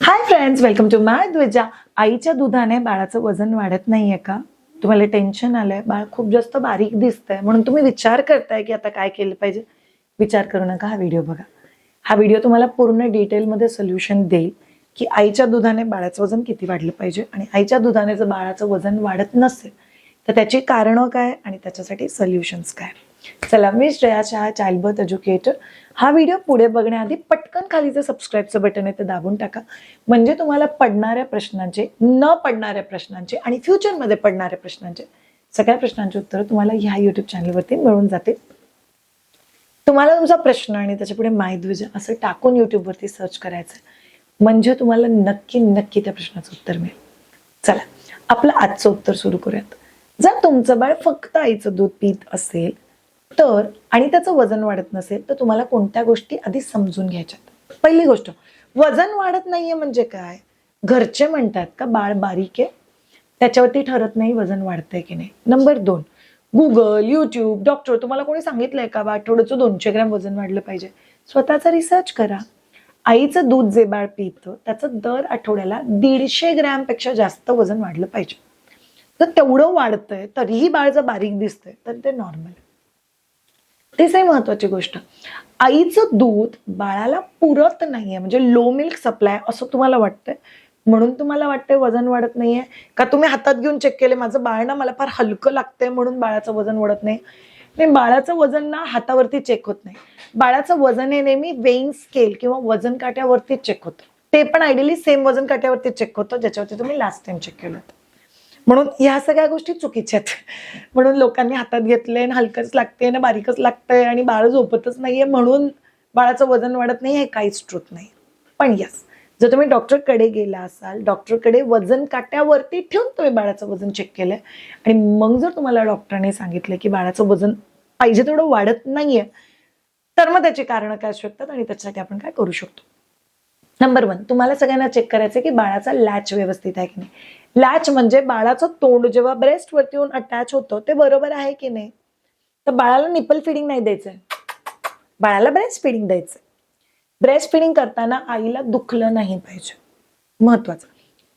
Hi friends, welcome to माय द्विजा. आईच्या दुधाने बाळाचं वजन वाढत नाहीये का? तुम्हाला टेन्शन आलंय, बाळ खूप जास्त बारीक दिसतंय म्हणून तुम्ही विचार करताय की आता काय केलं पाहिजे. विचार करू नका, हा व्हिडिओ बघा. हा व्हिडिओ तुम्हाला पूर्ण डिटेलमध्ये सोल्युशन देईल की आईच्या दुधाने बाळाचं वजन किती वाढलं पाहिजे आणि आईच्या दुधाने जर बाळाचं वजन वाढत नसेल तर त्याची कारणं काय आणि त्याच्यासाठी सोल्युशन्स काय. चला, मी Shreya Shah, childbirth educator. हा व्हिडिओ पुढे बघण्याआधी पटकन खाली जे सबस्क्राईबचं बटन आहे ते दाबून टाका, म्हणजे तुम्हाला पडणाऱ्या प्रश्नांचे, न पडणाऱ्या प्रश्नांचे आणि फ्युचरमध्ये पडणाऱ्या प्रश्नांचे सगळ्या प्रश्नांची उत्तरं तुम्हाला ह्या युट्यूब चॅनलवरती मिळून जातील. तुम्हाला तुमचा प्रश्न आणि त्याच्यापुढे माय द्विजा असं टाकून युट्यूबवरती सर्च करायचं, म्हणजे तुम्हाला नक्की नक्की त्या प्रश्नाचं उत्तर मिळेल. चला, आपलं आजचं उत्तर सुरू करूयात. जर तुमचं बाळ फक्त आईचं दूध पीत असेल तर आणि त्याचं वजन वाढत नसेल तर तुम्हाला कोणत्या गोष्टी आधी समजून घ्यायच्यात. पहिली गोष्ट, वजन वाढत नाहीये म्हणजे काय? घरचे म्हणतात का बाळ बारीक आहे, त्याच्यावरती ठरत नाही वजन वाढतंय की नाही. नंबर 2, गुगल, युट्यूब, डॉक्टर तुम्हाला कोणी सांगितलंय का आठवड्याचं 200 ग्रॅम वजन वाढलं पाहिजे? स्वतःचा रिसर्च करा. आईचं दूध जे बाळ पितं त्याचं दर आठवड्याला 150 ग्रॅम पेक्षा जास्त वजन वाढलं पाहिजे. तर तेवढं वाढतंय तरीही बाळ जर बारीक दिसतंय तर ते नॉर्मल. तिसरी महत्वाची गोष्ट, आईचं दूध बाळाला पुरत नाहीये, म्हणजे लो मिल्क सप्लाय असं तुम्हाला वाटतंय म्हणून तुम्हाला वाटतंय वजन वाढत नाहीये का? तुम्ही हातात घेऊन चेक केले, माझं बाळ ना मला फार हलकं लागतंय म्हणून बाळाचं वजन वाढत नाही. नाही, बाळाचं वजन ना हातावरती चेक होत नाही. बाळाचं वजन हे नेहमी वेइंग स्केल किंवा वजन काट्यावरती चेक होतं. ते पण आयडियली सेम वजन काट्यावरती चेक होतं ज्याच्यावरती तुम्ही लास्ट टाइम चेक केलं होतं. म्हणून ह्या सगळ्या गोष्टी चुकीच्या आहेत. म्हणून लोकांनी हातात घेतले ना हलकंच लागते ना बारीकच लागतंय आणि बाळ झोपतच नाहीये म्हणून बाळाचं वजन वाढत नाही, हे काहीच ट्रूथ नाही. पण यस, जर तुम्ही डॉक्टरकडे गेला असाल, डॉक्टरकडे वजन काट्यावरती ठेवून तुम्ही बाळाचं वजन चेक केलंय आणि मग जर तुम्हाला डॉक्टरने सांगितलं की बाळाचं वजन पाहिजे तेवढं वाढत नाहीये, तर मग त्याची कारणं काय असू शकतात आणि त्याच्यासाठी आपण काय करू शकतो. नंबर 1, तुम्हाला सगळ्यांना चेक करायचं की बाळाचा लॅच व्यवस्थित आहे की नाही. लॅच म्हणजे बाळाचं तोंड जेव्हा ब्रेस्ट वरती येऊन अटॅच होतं ते बरोबर आहे की नाही. तर बाळाला निपल फिडिंग नाही द्यायचंय, बाळाला ब्रेस्ट फिडिंग द्यायचंय. ब्रेस्ट फिडिंग करताना आईला दुखलं नाही पाहिजे, महत्वाचं.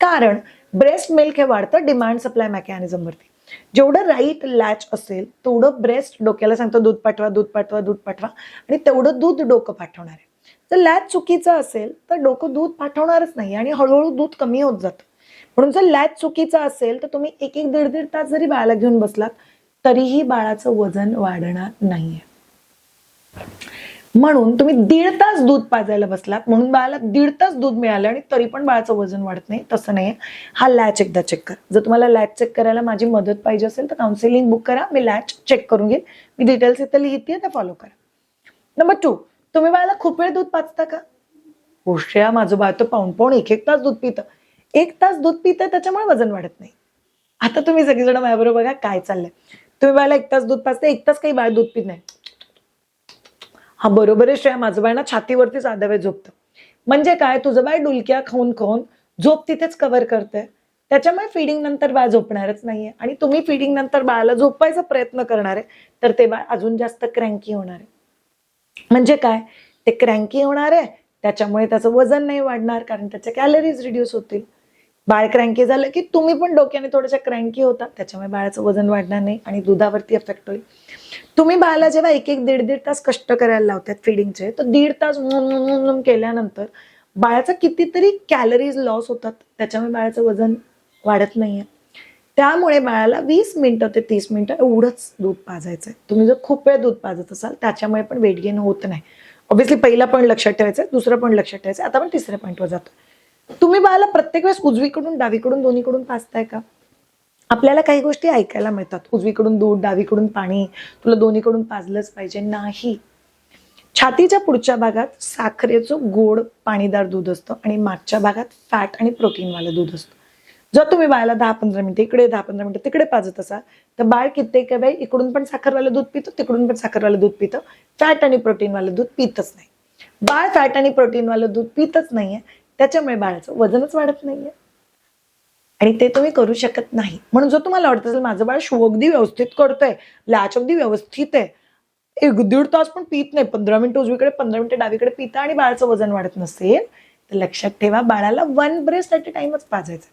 कारण ब्रेस्ट मिल्क हे वाढतं डिमांड सप्लाय मेकॅनिझम वरती. जेवढं राईट लॅच असेल तेवढं ब्रेस्ट डोक्याला सांगतं दूध पाठवा, दूध पाठवा, दूध पाठवा, आणि तेवढं दूध डोकं पाठवणार आहे. जर लॅच चुकीचं असेल तर डोकं दूध पाठवणारच नाही आणि हळूहळू दूध कमी होत जातं. म्हणून जर लॅच चुकीचा असेल तर तुम्ही 1-1, 1.5 तास जरी बाळाला घेऊन बसलात तरीही बाळाचं वजन वाढणार नाहीये. म्हणून तुम्ही 1.5 तास दूध पाजायला बसलात म्हणून बाळाला 1.5 तास दूध मिळालं आणि तरी पण बाळाचं वजन वाढत नाही, तसं नाहीये. हा लॅच एकदा चेक करा. जर तुम्हाला लॅच चेक करायला माझी मदत पाहिजे असेल तर काउन्सिलिंग बुक करा, मी लॅच चेक करून घेईन. मी डिटेल्स इथं लिहिते, ते फॉलो करा. नंबर 2, तुम्ही बाळाला खूप वेळ दूध पाजता का? होश्या, माझं बाळ तर पाऊण 1-1 तास दूध पितं. 1 तास दूध पितंय त्याच्यामुळे वजन वाढत नाही. आता तुम्ही सगळेजण माझ्याबरोबर बघा काय चाललंय. तुम्ही बाळाला 1 तास दूध पाजता, 1 तास काही बाळ दूध पित नाही. हा बरोबर आहे श्रेया, माझं बाळ ना छातीवरतीच आदवे झोपतं. म्हणजे काय, तुझं बाळ डुलक्या खाऊन खाऊन झोप तिथेच कव्हर करतंय, त्याच्यामुळे फिडिंग नंतर बाळ झोपणारच नाहीये. आणि तुम्ही फिडिंग नंतर बाळाला झोपायचा प्रयत्न करणार आहे तर ते बाळ अजून जास्त क्रँकी होणार आहे. म्हणजे काय, ते क्रँकी होणार आहे, त्याच्यामुळे त्याचं वजन नाही वाढणार कारण त्याच्या कॅलरीज रिड्यूस होतील. बाळ क्रँकी झालं की तुम्ही पण डोक्याने थोड्याशा क्रँकी होता, त्याच्यामुळे बाळाचं वजन वाढणार नाही आणि दुधावरती इफेक्ट होईल. तुम्ही बाळाला जेव्हा 1-1, 1.5 तास कष्ट करायला लावतात फिडिंगचे, तर 1.5 तास केल्यानंतर बाळाचा कितीतरी कॅलरीज लॉस होतात, त्याच्यामुळे बाळाचं वजन वाढत नाहीये. त्यामुळे बाळाला 20 मिनिटं ते 30 मिनिटं एवढंच दूध पाजायचंय. तुम्ही जर खूप वेळ दूध पाजत असाल त्याच्यामुळे पण वेट गेन होत नाही. ऑब्व्हियसली पहिला पण लक्षात ठेवायचं, दुसरं पण लक्षात ठेवायचं. आता पण तिसऱ्या पॉईंटवर जातो. तुम्ही बाळाला प्रत्येक वेळेस उजवीकडून डावीकडून दोन्हीकडून पाजताय का? आपल्याला काही गोष्टी ऐकायला मिळतात, उजवीकडून दूध, डावीकडून पाणी, तुला दोन्हीकडून पाजलंच पाहिजे. नाही, छातीच्या पुढच्या भागात साखरेचं गोड पाणीदार दूध असतं आणि मागच्या भागात फॅट आणि प्रोटीनवालं दूध असतं. जर तुम्ही बाळाला 10-15 मिनिटं इकडे 10-15 मिनिटं तिकडे पाजत असाल तर बाळ कित्येक वेळ इकडून पण साखरवालं दूध पितं, तिकडून पण साखरवालं दूध पितं, फॅट आणि प्रोटीनवालं दूध पितच नाही. बाळ फॅट आणि प्रोटीनवालं दूध पितच नाहीये, त्याच्यामुळे बाळाचं वजनच वाढत नाहीये आणि ते तुम्ही करू शकत नाही. म्हणून जर तुम्हाला वाटत असेल माझं बाळ शो अगदी व्यवस्थित करतोय, लॅच अगदी व्यवस्थित आहे, 1-1.5 तास पण पित नाही, 15 मिनिटं उजवीकडे 15 मिनिटं डावीकडे पितं आणि बाळाचं वजन वाढत नसेल, तर लक्षात ठेवा, बाळाला 1 ब्रेस्ट ॲट अ टाइमच पाजायचं.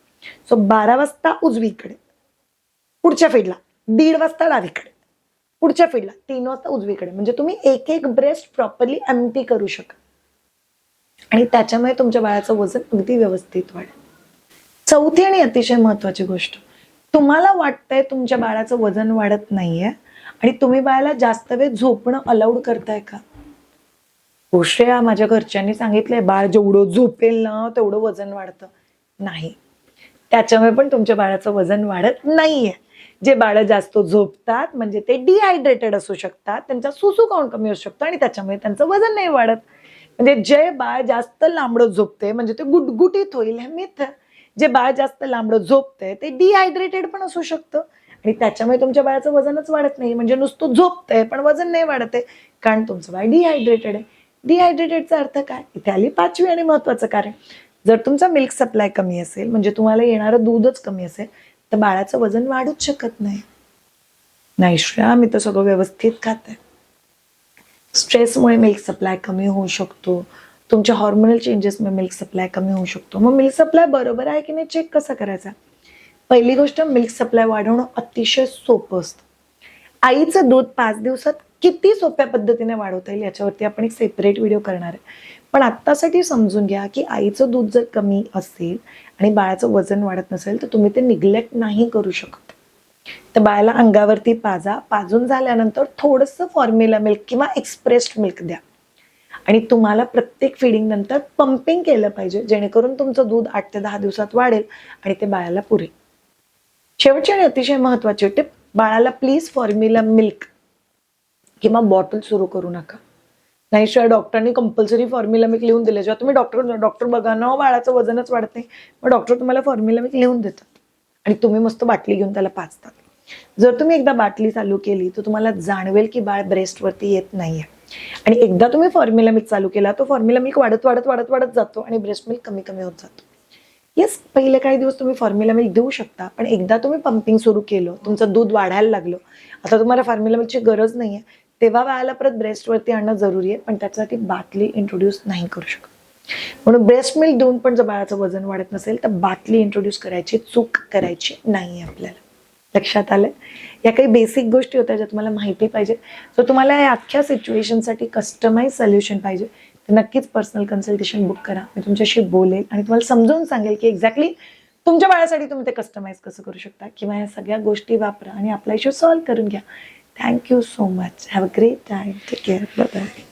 सो 12 वाजता उजवीकडे पुढच्या फीडला, 1:30 वाजता डावीकडे पुढच्या फीडला, 3 वाजता उजवीकडे. म्हणजे तुम्ही एक ब्रेस्ट प्रॉपरली एम्प्टी करू शका आणि त्याच्यामुळे तुमच्या बाळाचं वजन अगदी व्यवस्थित वाढेल. चौथी आणि अतिशय महत्वाची गोष्ट, तुम्हाला वाटतंय तुमच्या बाळाचं वजन वाढत नाहीये आणि तुम्ही बाळाला जास्त वेळ झोपणं अलाउड करताय का? गोष्ट माझ्या घरच्यांनी सांगितलंय बाळ जेवढं झोपेल ना तेवढं वजन वाढतं. नाही, त्याच्यामुळे पण तुमच्या बाळाचं वजन वाढत नाहीये. जे बाळ जास्त झोपतात म्हणजे ते डिहायड्रेटेड असू शकतात, त्यांचा सुसू काउंट कमी असू शकतो आणि त्याच्यामुळे त्यांचं वजन नाही वाढत. म्हणजे जे बाळ जास्त लांबडं झोपते म्हणजे ते गुटगुटीत होईल हे मिथ. जे बाळ जास्त लांबडं झोपतंय ते डिहायड्रेटेड पण असू शकतं आणि त्याच्यामुळे तुमच्या बाळाचं वजनच वाढत नाही. म्हणजे नुसतं झोपतंय पण वजन नाही वाढत आहे, कारण तुमचं बाळ डिहायड्रेटेड आहे. डिहायड्रेटेडचा अर्थ काय? इथे आली 5वी आणि महत्वाचं कारण. जर तुमचा मिल्क सप्लाय कमी असेल म्हणजे तुम्हाला येणारं दूधच कमी असेल तर बाळाचं वजन वाढूच शकत नाही. नाही श्रेया, मी तर सगळं व्यवस्थित खाते. स्ट्रेसमुळे मिल्क सप्लाय कमी होऊ शकतो, तुमच्या हॉर्मोनल चेंजेसमुळे मिल्क सप्लाय कमी होऊ शकतो. मग मिल्क सप्लाय बरोबर आहे की नाही चेक कसा करायचा? पहिली गोष्ट, मिल्क सप्लाय वाढवणं अतिशय सोपं असतं. आईचं दूध 5 दिवसात किती सोप्या पद्धतीने वाढवता येईल याच्यावरती आपण एक सेपरेट व्हिडिओ करणार आहे. पण आत्तासाठी समजून घ्या की आईचं दूध जर कमी असेल आणि बाळाचं वजन वाढत नसेल तर तुम्ही ते निग्लेक्ट नाही करू शकत. तर बाळाला अंगावरती पाजा, पाजून झाल्यानंतर थोडंसं फॉर्म्युला मिल्क किंवा एक्सप्रेस्ड मिल्क द्या आणि तुम्हाला प्रत्येक फिडिंग नंतर पंपिंग केलं पाहिजे, जेणेकरून तुमचं दूध 8 ते 10 दिवसात वाढेल आणि ते बाळाला पुरेल. शेवटची आणि अतिशय महत्वाची टिप, बाळाला प्लीज फॉर्म्युला मिल्क किंवा बॉटल सुरू करू नका. नाहीशिवाय डॉक्टरांनी कंपल्सरी फॉर्म्युला मिल्क लिहून दिले. जेव्हा तुम्ही डॉक्टर बघा ना बाळाचं वजनच वाढत नाही, मग डॉक्टर तुम्हाला फॉर्म्युला मिल्क लिहून देतात आणि तुम्ही मस्त बाटली घेऊन त्याला पाजतात. जर तुम्ही एकदा बाटली चालू केली तर तुम्हाला जाणवेल की बाळ ब्रेस्टवरती येत नाहीये आणि एकदा तुम्ही फॉर्म्युला मिल्क चालू केला तो फॉर्म्युला मिल्क वाढत जातो आणि ब्रेस्ट मिल्क कमी कमी होत जातो. येस, पहिले काही दिवस तुम्ही फॉर्म्युला मिल्क देऊ शकता, पण एकदा तुम्ही पंपिंग सुरू केलं, तुमचं दूध वाढायला लागलं, आता तुम्हाला फॉर्म्युला मिल्कची गरज नाहीये, तेव्हा बाळाला परत ब्रेस्टवरती आणणं जरुरी आहे. पण त्याच्यासाठी बाटली इंट्रोड्यूस नाही करू शकत. म्हणून ब्रेस्ट मिल्क देऊन पण जर बाळाचं वजन वाढत नसेल तर बाटली इंट्रोड्यूस करायची चूक करायची नाही आपल्याला. लक्षात आलंय? या काही बेसिक गोष्टी होत्या ज्या तुम्हाला माहिती पाहिजे. जर तुम्हाला या अख्ख्या सिच्युएशनसाठी कस्टमाइज सोल्युशन पाहिजे तर नक्कीच पर्सनल कन्सल्टेशन बुक करा. मी तुमच्याशी बोलेल आणि तुम्हाला समजावून सांगेल की एक्झॅक्टली तुमच्या बाळासाठी तुम्ही ते कस्टमाइज कसं करू शकता किंवा या सगळ्या गोष्टी वापरा आणि आपला इश्यू सॉल्व्ह करून घ्या. Thank you so much. Have a great time. Take care. Bye bye.